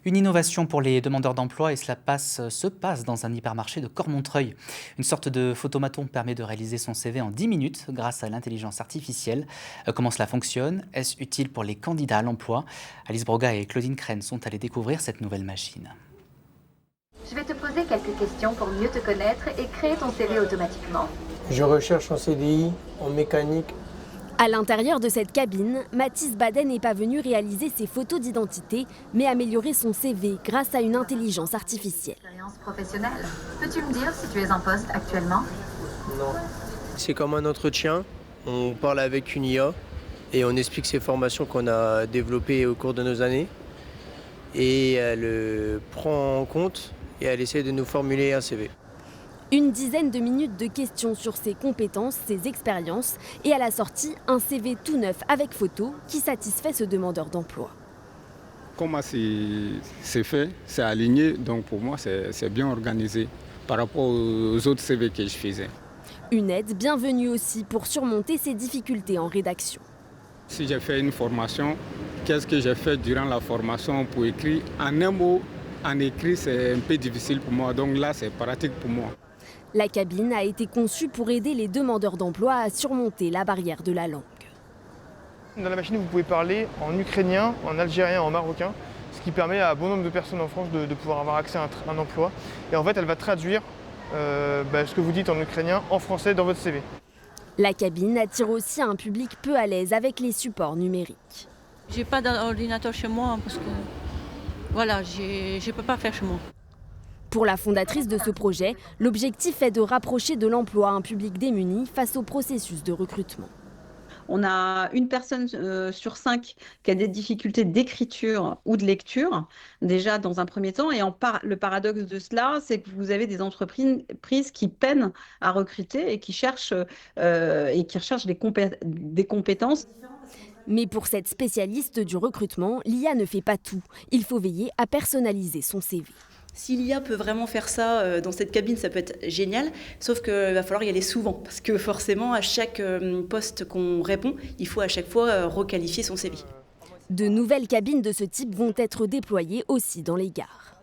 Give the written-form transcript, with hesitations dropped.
Une innovation pour les demandeurs d'emploi et se passe dans un hypermarché de Cormontreuil. Une sorte de photomaton permet de réaliser son CV en 10 minutes grâce à l'intelligence artificielle. Comment cela fonctionne? Est-ce utile pour les candidats à l'emploi? Alice Broga et Claudine Crène sont allées découvrir cette nouvelle machine. Je vais te poser quelques questions pour mieux te connaître et créer ton CV automatiquement. Je recherche un CDI en mécanique. À l'intérieur de cette cabine, Mathis Baden n'est pas venu réaliser ses photos d'identité, mais améliorer son CV grâce à une intelligence artificielle. Expérience professionnelle. Peux-tu me dire si tu es en poste actuellement? Non. C'est comme un entretien. On parle avec une IA et on explique ces formations qu'on a développées au cours de nos années. Et elle prend en compte et elle essaie de nous formuler un CV. Une dizaine de minutes de questions sur ses compétences, ses expériences et à la sortie, un CV tout neuf avec photo qui satisfait ce demandeur d'emploi. Comment c'est fait, c'est aligné, donc pour moi c'est bien organisé par rapport aux autres CV que je faisais. Une aide bienvenue aussi pour surmonter ses difficultés en rédaction. Si j'ai fait une formation, qu'est-ce que j'ai fait durant la formation pour écrire? En un mot, en écrit, c'est un peu difficile pour moi, donc là c'est pratique pour moi. La cabine a été conçue pour aider les demandeurs d'emploi à surmonter la barrière de la langue. Dans la machine, vous pouvez parler en ukrainien, en algérien, en marocain, ce qui permet à bon nombre de personnes en France de pouvoir avoir accès à un emploi. Et en fait, elle va traduire ce que vous dites en ukrainien en français dans votre CV. La cabine attire aussi un public peu à l'aise avec les supports numériques. J'ai pas d'ordinateur chez moi parce que voilà, je peux pas faire chez moi. Pour la fondatrice de ce projet, l'objectif est de rapprocher de l'emploi un public démuni face au processus de recrutement. On a une personne sur 5 qui a des difficultés d'écriture ou de lecture, déjà dans un premier temps. Et le paradoxe de cela, c'est que vous avez des entreprises qui peinent à recruter et qui recherchent des compétences. Mais pour cette spécialiste du recrutement, l'IA ne fait pas tout. Il faut veiller à personnaliser son CV. Si l'IA peut vraiment faire ça dans cette cabine, ça peut être génial, sauf qu'il va falloir y aller souvent, parce que forcément, à chaque poste qu'on répond, il faut à chaque fois requalifier son CV. De nouvelles cabines de ce type vont être déployées aussi dans les gares.